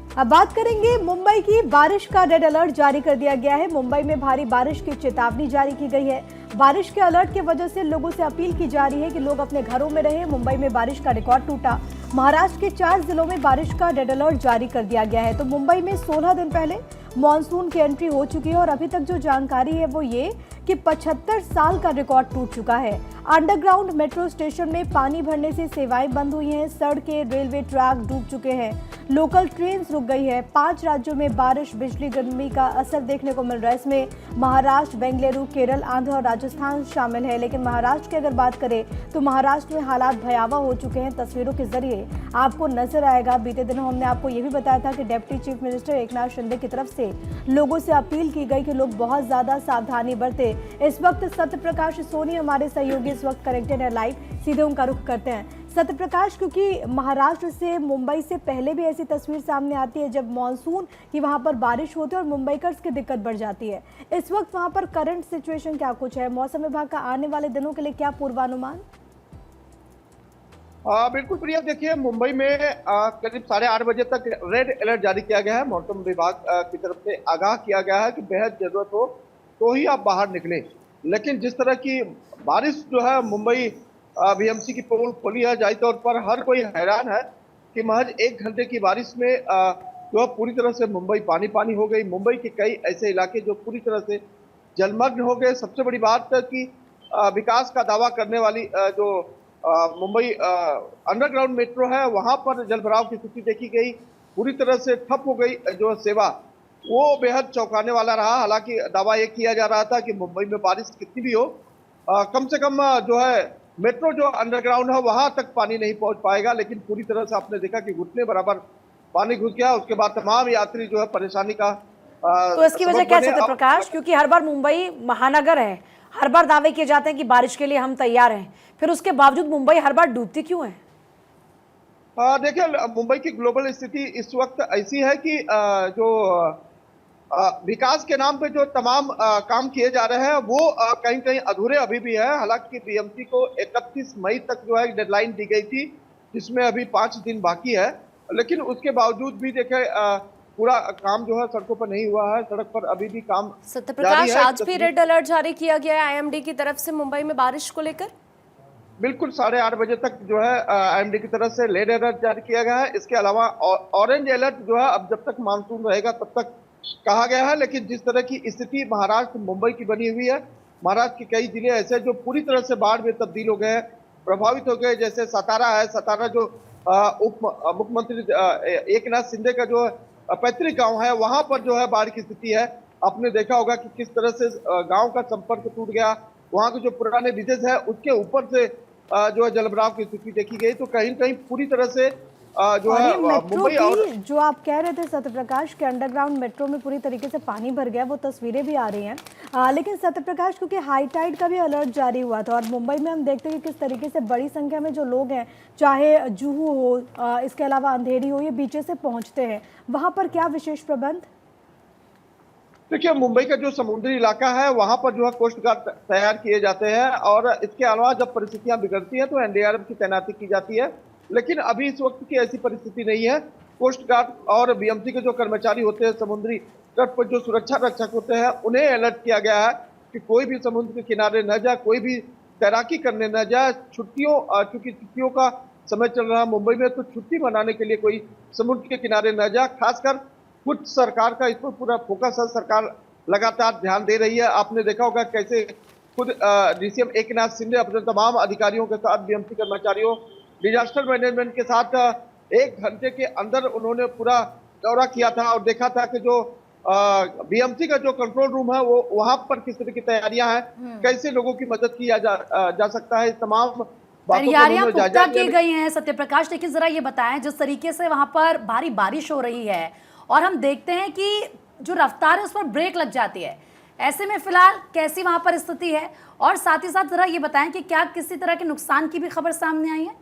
अब बात करेंगे मुंबई की। बारिश का रेड अलर्ट जारी कर दिया गया है। मुंबई में भारी बारिश की चेतावनी जारी की गई है। बारिश के अलर्ट की वजह से लोगों से अपील की जा रही है कि लोग अपने घरों में रहें। मुंबई में बारिश का रिकॉर्ड टूटा। महाराष्ट्र के 4 जिलों में बारिश का रेड अलर्ट जारी कर दिया गया है। तो मुंबई में 16 दिन पहले मॉनसून की एंट्री हो चुकी है और अभी तक जो जानकारी है वो ये कि 75 साल का रिकॉर्ड टूट चुका है। अंडरग्राउंड मेट्रो स्टेशन में पानी भरने से सेवाएं बंद हुई हैं। सड़कें, रेलवे ट्रैक डूब चुके हैं। लोकल ट्रेन रुक गई है। 5 राज्यों में बारिश, बिजली, गर्मी का असर देखने को मिल रहा है। इसमें महाराष्ट्र, बेंगलुरु, केरल, आंध्र और राजस्थान शामिल है। लेकिन महाराष्ट्र की अगर बात करें तो महाराष्ट्र में हालात भयावह हो चुके हैं। तस्वीरों के जरिए आपको नजर आएगा। बीते दिनों हमने आपको ये भी बताया था कि deputy chief minister Eknath Shinde की तरफ से लोगों से अपील की गई कि लोग बहुत ज्यादा सावधानी बरतें। इस वक्त सत्यप्रकाश सोनी हमारे सहयोगी इस वक्त कनेक्टेड है लाइव। सीधे उनका रुख करते हैं। सत्यप्रकाश, क्योंकि महाराष्ट्र से, मुंबई से पहले भी ऐसी तस्वीर सामने आती है जब मॉनसून की वहां पर बारिश होती है और मुंबईकर्स की दिक्कत बढ़ जाती है। इस वक्त वहां पर करंट सिचुएशन क्या कुछ है? मौसम विभाग का आने वाले दिनों के लिए क्या पूर्वानुमान? बिल्कुल प्रिया, देखिए मुंबई में करीब 8:30 बजे तक रेड अलर्ट जारी किया गया है। मौसम विभाग की तरफ से आगाह किया गया है कि बेहद जरूरत हो तो ही आप बाहर निकलें। लेकिन जिस तरह की बारिश जो है मुंबई बीएमसी की पोल खोली है, जाहिर तौर पर हर कोई हैरान है कि महज 1 घंटे की बारिश में जो पूरी तरह से मुंबई पानी पानी हो गई। मुंबई के कई ऐसे इलाके जो पूरी तरह से जलमग्न हो गए। सबसे बड़ी बात है कि विकास का दावा करने वाली जो मुंबई अंडरग्राउंड मेट्रो है, वहां पर जलभराव की स्थिति देखी गई। पूरी तरह से ठप हो गई जो सेवा, वो बेहद चौंकाने वाला रहा। हालांकि दावा ये किया जा रहा था कि मुंबई में बारिश कितनी भी हो, कम से कम जो है मेट्रो जो अंडरग्राउंड है वहां तक पानी नहीं पहुंच पाएगा। लेकिन पूरी तरह से आपने देखा कि घुटने बराबर पानी घुस गया। उसके बाद तमाम यात्री जो है परेशानी का तो इसकी वजह क्या सत्यप्रकाश? क्योंकि हर बार मुंबई महानगर है, हर बार दावे किए जाते हैं कि बारिश के लिए हम तैयार हैं, फिर उसके बावजूद मुंबई हर बार डूबती क्यों है? देखिए मुंबई की ग्लोबल स्थिति इस वक्त ऐसी है कि जो विकास के नाम पे जो तमाम काम किए जा रहे हैं वो कहीं कहीं अधूरे अभी भी है। हालांकि बीएमसी को 31 मई तक जो है डेडलाइन दी गई थी, जिसमें अभी 5 दिन बाकी है। लेकिन उसके बावजूद भी देखे पूरा काम जो है सड़कों पर नहीं हुआ है। सड़क पर अभी भी काम सत्यप्रकाश, आज भी रेड अलर्ट जारी किया गया है आईएमडी की तरफ से मुंबई में बारिश को लेकर। बिल्कुल 8:30 बजे तक जो है आईएमडी की तरफ से रेड अलर्ट जारी किया गया है। इसके अलावा ऑरेंज अलर्ट जो है अब जब तक मानसून रहेगा तब तक कहा गया है। लेकिन जिस तरह की स्थिति महाराष्ट्र, मुंबई की बनी हुई है, महाराष्ट्र के कई जिले ऐसे जो पूरी तरह से बाढ़ में तब्दील हो गए हैं, प्रभावित हो गए। जैसे सतारा है। सतारा जो उप मुख्यमंत्री एकनाथ शिंदे का जो पैतृक गांव है, वहां पर जो है बाढ़ की स्थिति है। आपने देखा होगा कि किस तरह से गांव का संपर्क टूट गया। वहां के जो पुराने ब्रिजेस है उसके ऊपर से जो है जलभराव की स्थिति देखी गई। तो कहीं कहीं पूरी तरह से जो है मुंबई और जो आप कह रहे थे सत्यप्रकाश के अंडरग्राउंड मेट्रो में पूरी तरीके से पानी भर गया, वो तस्वीरें भी आ रही हैं। लेकिन सत्यप्रकाश, क्योंकि हाई टाइड का भी अलर्ट जारी हुआ था और मुंबई में हम देखते हैं कि किस तरीके से बड़ी संख्या में जो लोग हैं, चाहे जुहू हो, इसके अलावा अंधेरी हो, ये बीचेस से पहुंचते हैं। वहां पर क्या विशेष प्रबंध? देखिए मुंबई का जो समुद्री इलाका है वहां पर जो है कोस्ट गार्ड तैयार किए जाते हैं और इसके अलावा जब परिस्थितियां बिगड़ती हैं तो एनडीआरएफ की तैनाती की जाती है। लेकिन अभी इस वक्त की ऐसी परिस्थिति नहीं है। कोस्ट गार्ड और बीएमसी के जो कर्मचारी होते हैं, समुद्री तट पर जो सुरक्षा रक्षक होते हैं, उन्हें अलर्ट किया गया है कि कोई भी समुद्र के किनारे न जाए, कोई भी तैराकी करने न जाए। चूंकि छुट्टियों का समय चल रहा है मुंबई में, तो छुट्टी मनाने के लिए कोई समुद्र के किनारे न जाए। खासकर कुछ सरकार का इस पर पूरा फोकस है। सरकार लगातार ध्यान दे रही है। आपने देखा होगा कैसे खुद डीसीएम एकनाथ शिंदे अपने तमाम अधिकारियों के साथ, बीएमसी कर्मचारियों, डिजास्टर मैनेजमेंट के साथ 1 घंटे के अंदर उन्होंने पूरा दौरा किया था और देखा था कि जो बीएमसी का जो कंट्रोल रूम है वो वहां पर किस तरह की तैयारियां हैं, कैसे लोगों की मदद किया जा सकता है। तमाम तैयारियां पुख्ता की गई हैं सत्यप्रकाश। लेकिन जरा ये बताएं, जिस तरीके से वहां पर भारी बारिश हो रही है और हम देखते हैं कि जो रफ्तार है उस पर ब्रेक लग जाती है, ऐसे में फिलहाल कैसी वहां पर स्थिति है? और साथ ही साथ जरा ये बताएं कि क्या किसी तरह के नुकसान की भी खबर सामने आई है?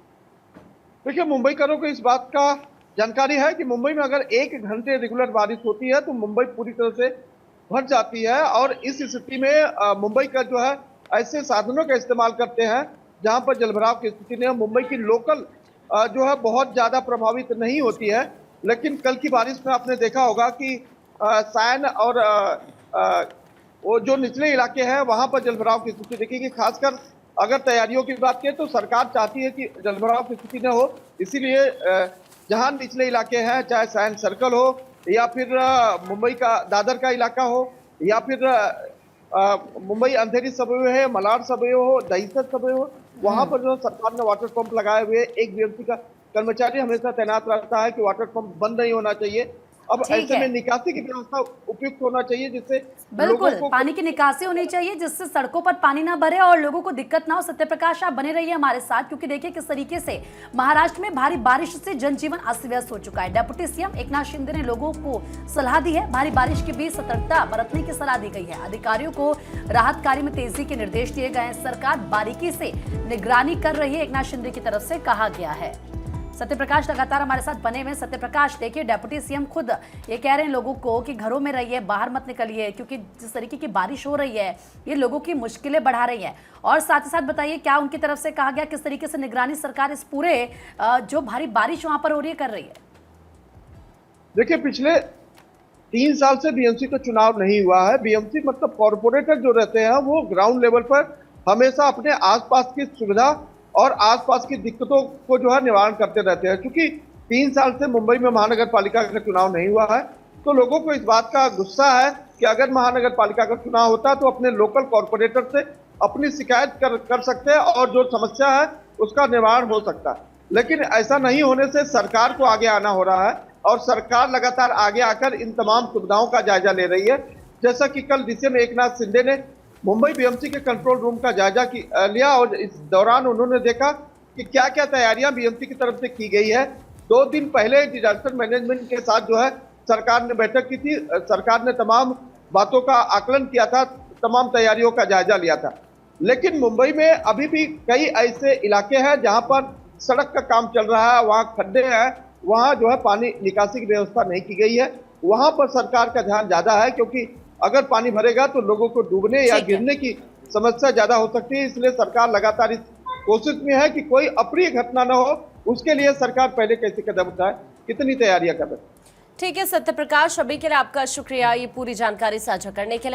देखिए मुंबईकरों को इस बात का जानकारी है कि मुंबई में अगर 1 घंटे रेगुलर बारिश होती है तो मुंबई पूरी तरह से भर जाती है। और इस स्थिति में मुंबई का जो है ऐसे साधनों का इस्तेमाल करते हैं जहां पर जलभराव की स्थिति नहीं है। मुंबई की लोकल जो है बहुत ज्यादा प्रभावित नहीं होती है। लेकिन कल की बारिश में आपने देखा होगा कि सैन और वो जो निचले इलाके हैं वहां पर जलभराव की स्थिति देखिए। खासकर अगर तैयारियों की बात करें तो सरकार चाहती है कि जलभराव की स्थिति न हो, इसीलिए जहां निचले इलाके हैं, चाहे सैन सर्कल हो या फिर मुंबई का दादर का इलाका हो या फिर मुंबई अंधेरी सबवे है, मलाड सबवे हो, दहीसर सबवे हो, वहां पर जो सरकार ने वाटर पंप लगाए हुए, एक बीएमसी का कर्मचारी हमेशा तैनात रहता है कि वाटर पंप बंद नहीं होना चाहिए। अब ऐसे में निकासी की व्यवस्था उपयुक्त होना चाहिए, जिससे बिल्कुल पानी की निकासी होनी चाहिए, जिससे सड़कों पर पानी ना भरे और लोगों को दिक्कत ना हो। सत्यप्रकाश, आप बने रहिए हमारे साथ, क्योंकि देखिए किस तरीके से महाराष्ट्र में भारी बारिश से जनजीवन अस्त व्यस्त हो चुका है। डिप्टी सीएम एकनाथ शिंदे ने लोगों को सलाह दी है, भारी बारिश के बीच सतर्कता बरतने की सलाह दी गई है। अधिकारियों को राहत कार्य में तेजी के निर्देश दिए गए हैं। सरकार बारीकी से निगरानी कर रही है, एकनाथ शिंदे की तरफ से कहा गया है। सत्यप्रकाश लगातार हमारे साथ बने हुए। सत्यप्रकाश, देखिए डिप्टी सीएम खुद ये कह रहे हैं लोगों को कि घरों में रहिए, बाहर मत निकलिए, क्योंकि जिस तरीके की बारिश हो रही है ये लोगों की मुश्किलें बढ़ा रही है। और साथ ही साथ बताइए क्या उनकी तरफ से कहा गया, किस तरीके से निगरानी सरकार इस पूरे जो भारी बारिश वहां पर हो रही है कर रही है? देखिए पिछले 3 साल से बीएमसी का चुनाव नहीं हुआ है। बीएमसी मतलब कॉर्पोरेटर जो रहते हैं वो ग्राउंड लेवल पर हमेशा अपने आसपास की सुविधा और आसपास की दिक्कतों को जो है निवारण करते रहते हैं। क्योंकि 3 साल से मुंबई में महानगर पालिका का चुनाव नहीं हुआ है, तो लोगों को इस बात का गुस्सा है कि अगर महानगर पालिका का चुनाव होता तो अपने लोकल कॉर्पोरेटर से अपनी शिकायत कर सकते हैं और जो समस्या है उसका निवारण हो सकता है। लेकिन ऐसा नहीं होने से सरकार को आगे आना हो रहा है और सरकार लगातार आगे आकर इन तमाम सुविधाओं का जायजा ले रही है। जैसा कि कल डीसीएम एकनाथ शिंदे ने मुंबई बीएमसी के कंट्रोल रूम का जायजा लिया और इस दौरान उन्होंने देखा कि क्या क्या तैयारियां बीएमसी की तरफ से की गई है। 2 दिन पहले डिजास्टर मैनेजमेंट के साथ जो है सरकार ने बैठक की थी। सरकार ने तमाम बातों का आकलन किया था, तमाम तैयारियों का जायजा लिया था। लेकिन मुंबई में अभी भी कई ऐसे इलाके हैं जहां पर सड़क का काम चल रहा है, वहां खड्डे हैं, वहां जो है पानी निकासी की व्यवस्था नहीं की गई है। वहां पर सरकार का ध्यान ज्यादा है, क्योंकि अगर पानी भरेगा तो लोगों को डूबने या गिरने की समस्या ज्यादा हो सकती है। इसलिए सरकार लगातार इस कोशिश में है कि कोई अप्रिय घटना न हो, उसके लिए सरकार पहले कैसे कदम उठाए, कितनी तैयारियां कर रही है। ठीक है सत्यप्रकाश, अभी के लिए आपका शुक्रिया ये पूरी जानकारी साझा करने के लिए।